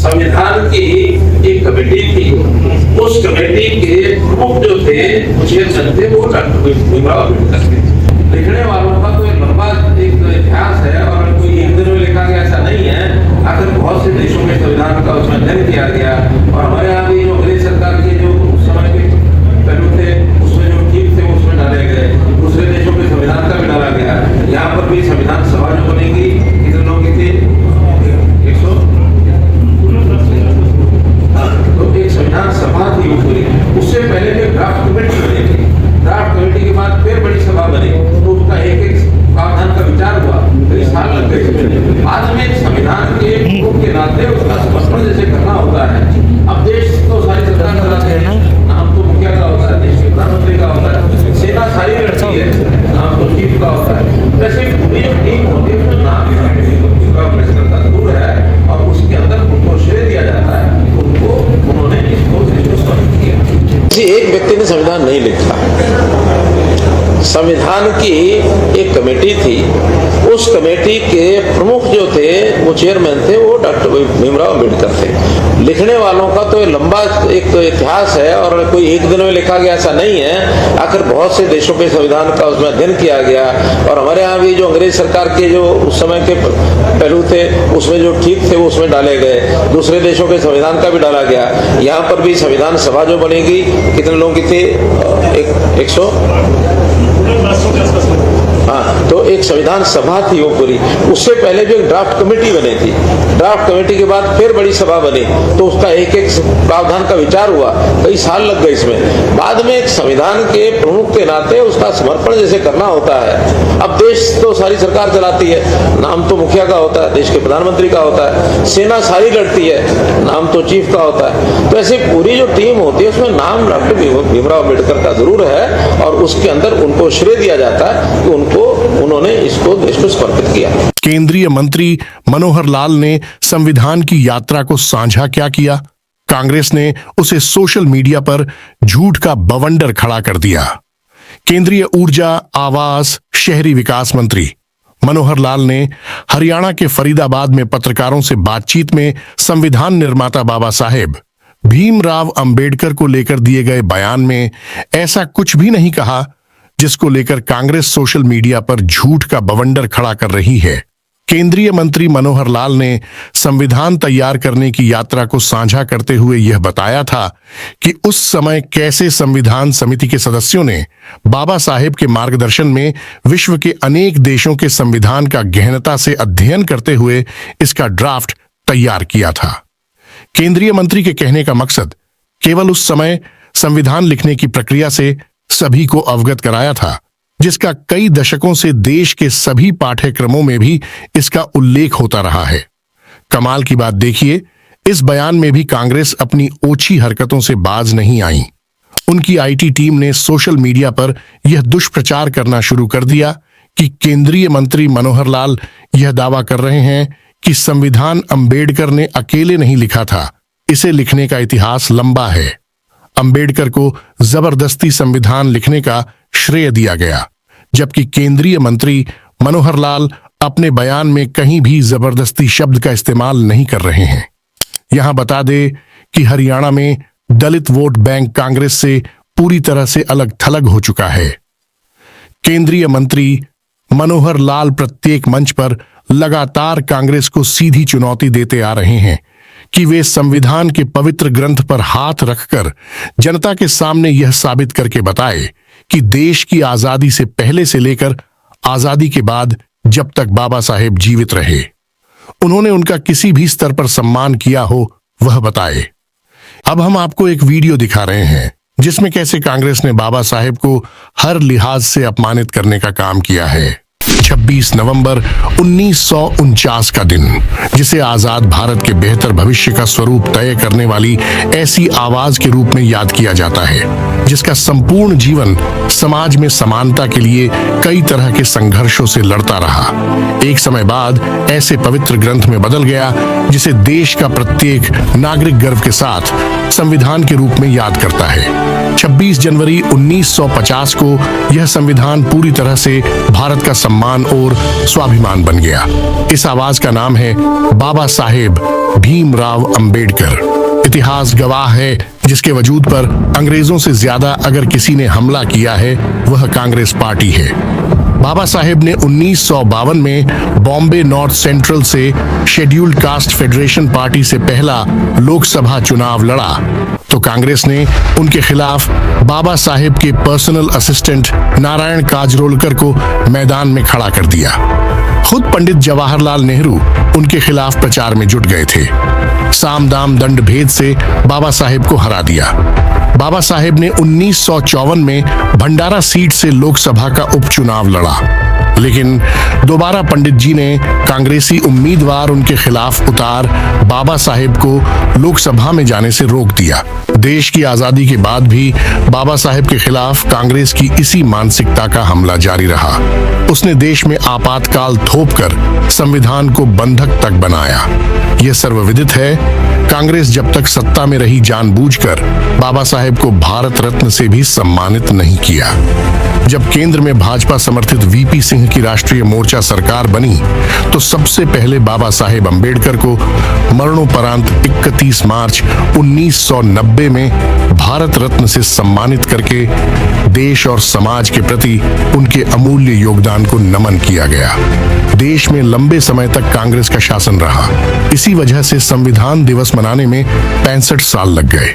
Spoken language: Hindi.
संविधान की एक कमेटी थी, उस कमेटी के प्रमुख जो थे चेयरमैन थे वो डॉक्टर भीमराव अम्बेडकर थे। लिखने वालों का तो एक लंबा एक इतिहास है और कोई एक दिन में लिखा गया ऐसा नहीं है। आखिर बहुत से देशों में संविधान का उसमें अध्ययन किया गया और हमारे यहाँ भी जो अंग्रेज सरकार के जो उस समय के पहलू थे उसमें जो ठीक थे उसमें डाले गए, दूसरे देशों के संविधान का भी डाला गया। यहाँ पर भी संविधान सभा जो बनेगी कितने लोग की थी, 100, तो एक संविधान सभा थी वो पूरी। उससे पहले जो ड्राफ्ट कमेटी बनी थी, ड्राफ्ट कमेटी के बाद फिर बड़ी सभा बनी, तो उसका एक एक प्रावधान का विचार हुआ, कई साल लग गए। बाद में संविधान के प्रमुख के नाते उसका समर्पण जैसे करना होता है। अब देश तो सारी सरकार चलाते हैं, नाम तो मुखिया का होता है, देश के प्रधानमंत्री का होता है, सेना सारी लड़ती है, नाम तो चीफ का होता है। वैसे पूरी टीम होती है उसमें नाम का जरूर है और उसके अंदर उनको श्रेय दिया जाता है, उनको उन्होंने इसको समर्पित किया। एक व्यक्ति ने संविधान नहीं लिखा, संविधान की एक कमेटी थी, उस कमेटी के प्रमुख जो थे वो चेयरमैन थे वो डॉक्टर भीमराव अम्बेडकर थे। लिखने वालों का तो लंबा एक तो इतिहास है और कोई एक दिन में लिखा गया ऐसा नहीं है। आखिर बहुत से देशों के संविधान का उसमें अध्ययन किया गया और हमारे यहाँ भी जो अंग्रेज सरकार के जो उस समय के पहलू थे उसमें जो ठीक थे वो उसमें डाले गए, दूसरे देशों के संविधान का भी डाला गया। यहाँ पर भी संविधान सभा जो बनेगी कितने लोगों की थी, 100, हाँ, तो एक संविधान सभा थी वो पूरी। उससे पहले जो एक ड्राफ्ट कमेटी बनी थी, ड्राफ्ट कमेटी के बाद फिर बड़ी सभा बनी, तो उसका एक एक प्रावधान का विचार हुआ, कई साल लग गए इसमें। बाद में एक संविधान के प्रमुख के नाते उसका समर्पण जैसे करना होता है। अब देश तो सारी सरकार चलाती है, नाम तो मुखिया का होता है, देश के प्रधानमंत्री का होता है, सेना सारी लड़ती है, नाम तो चीफ का होता है। तो ऐसी पूरी जो टीम होती है उसमें नाम डॉक्टर भीमराव अम्बेडकर का जरूर है और उसके अंदर उनको श्रेय दिया जाता है कि उन्होंने इसको देश को समर्पित किया। केंद्रीय मंत्री मनोहर लाल ने संविधान की यात्रा को साझा क्या किया? कांग्रेस ने उसे सोशल मीडिया पर झूठ का बवंडर खड़ा कर दिया। केंद्रीय ऊर्जा, आवास, शहरी विकास मंत्री मनोहर लाल ने हरियाणा के फरीदाबाद में पत्रकारों से बातचीत में संविधान निर्माता बाबा साहेब भीमराव अंबेडकर को लेकर दिए गए बयान में ऐसा कुछ भी नहीं कहा जिसको लेकर कांग्रेस सोशल मीडिया पर झूठ का बवंडर खड़ा कर रही है। केंद्रीय मंत्री मनोहर लाल ने संविधान तैयार करने की यात्रा को साझा करते हुए यह बताया था कि उस समय कैसे संविधान समिति के सदस्यों ने बाबा साहेब के मार्गदर्शन में विश्व के अनेक देशों के संविधान का गहनता से अध्ययन करते हुए इसका ड्राफ्ट तैयार किया था। केंद्रीय मंत्री के कहने का मकसद केवल उस समय संविधान लिखने की प्रक्रिया से सभी को अवगत कराया था, जिसका कई दशकों से देश के सभी पाठ्यक्रमों में भी इसका उल्लेख होता रहा है। कमाल की बात देखिए, इस बयान में भी कांग्रेस अपनी ओछी हरकतों से बाज नहीं आई। उनकी आईटी टीम ने सोशल मीडिया पर यह दुष्प्रचार करना शुरू कर दिया कि केंद्रीय मंत्री मनोहर लाल यह दावा कर रहे हैं कि संविधान अंबेडकर ने अकेले नहीं लिखा था, इसे लिखने का इतिहास लंबा है। अंबेडकर को जबरदस्ती संविधान लिखने का श्रेय दिया गया, जबकि केंद्रीय मंत्री मनोहर लाल अपने बयान में कहीं भी जबरदस्ती शब्द का इस्तेमाल नहीं कर रहे हैं। यहां बता दे कि हरियाणा में दलित वोट बैंक कांग्रेस से पूरी तरह से अलग थलग हो चुका है। केंद्रीय मंत्री मनोहर लाल प्रत्येक मंच पर लगातार कांग्रेस को सीधी चुनौती देते आ रहे हैं कि वे संविधान के पवित्र ग्रंथ पर हाथ रखकर जनता के सामने यह साबित करके बताए कि देश की आजादी से पहले से लेकर आजादी के बाद जब तक बाबा साहेब जीवित रहे उन्होंने उनका किसी भी स्तर पर सम्मान किया हो वह बताए। अब हम आपको एक वीडियो दिखा रहे हैं जिसमें कैसे कांग्रेस ने बाबा साहेब को हर लिहाज से अपमानित करने का काम किया है। 26 नवंबर 1949 का दिन, जिसे आजाद भारत के बेहतर भविष्य का स्वरूप तय करने वाली ऐसी आवाज के रूप में याद किया जाता है, जिसका संपूर्ण जीवन समाज में समानता के लिए कई तरह के संघर्षों से लड़ता रहा, एक समय बाद ऐसे पवित्र ग्रंथ में बदल गया जिसे देश का प्रत्येक नागरिक गर्व के साथ संविधान के रूप में याद करता है। 26 जनवरी 1950 को यह संविधान पूरी तरह से भारत का सम्मान और स्वाभिमान बन गया। इस आवाज का नाम है बाबा साहेब भीमराव अंबेडकर। इतिहास गवाह है जिसके वजूद पर अंग्रेजों से ज्यादा अगर किसी ने हमला किया है वह कांग्रेस पार्टी है। बाबा साहेब ने 1952 में बॉम्बे नॉर्थ सेंट्रल से शेड्यूल्ड कास्ट फेडरेशन पार्टी से पहला लोकसभा चुनाव लड़ा तो कांग्रेस ने उनके खिलाफ बाबा साहेब के पर्सनल असिस्टेंट नारायण काजरोलकर को मैदान में खड़ा कर दिया। खुद पंडित जवाहरलाल नेहरू उनके खिलाफ प्रचार में जुट गए थे। साम दाम दंड भेद से बाबा साहेब को हरा दिया। बाबा साहेब ने 1954 में भंडारा सीट से लोकसभा का उपचुनाव लड़ा, लेकिन दोबारा पंडित जी ने कांग्रेसी उम्मीदवार उनके खिलाफ उतार बाबा साहेब को लोकसभा में जाने से रोक दिया। देश की आजादी के बाद भी बाबा साहेब के खिलाफ कांग्रेस की इसी मानसिकता का हमला जारी रहा। उसने देश में आपातकाल थोपकर संविधान को बंधक तक बनाया। यह सर्वविदित है, कांग्रेस जब तक सत्ता में रही जानबूझकर बाबा साहेब को भारत रत्न से भी सम्मानित नहीं किया। जब केंद्र में भाजपा समर्थित वीपी सिंह की राष्ट्रीय मोर्चा सरकार बनी तो सबसे पहले बाबा साहेब अंबेडकर को मरणोपरांत 31 मार्च 1990 में भारत रत्न से सम्मानित करके देश और समाज के प्रति उनके अमूल्य योगदान को नमन किया गया। देश में लंबे समय तक कांग्रेस का शासन रहा। इसी वजह से संविधान दिवस मनाने में 65 साल लग गए।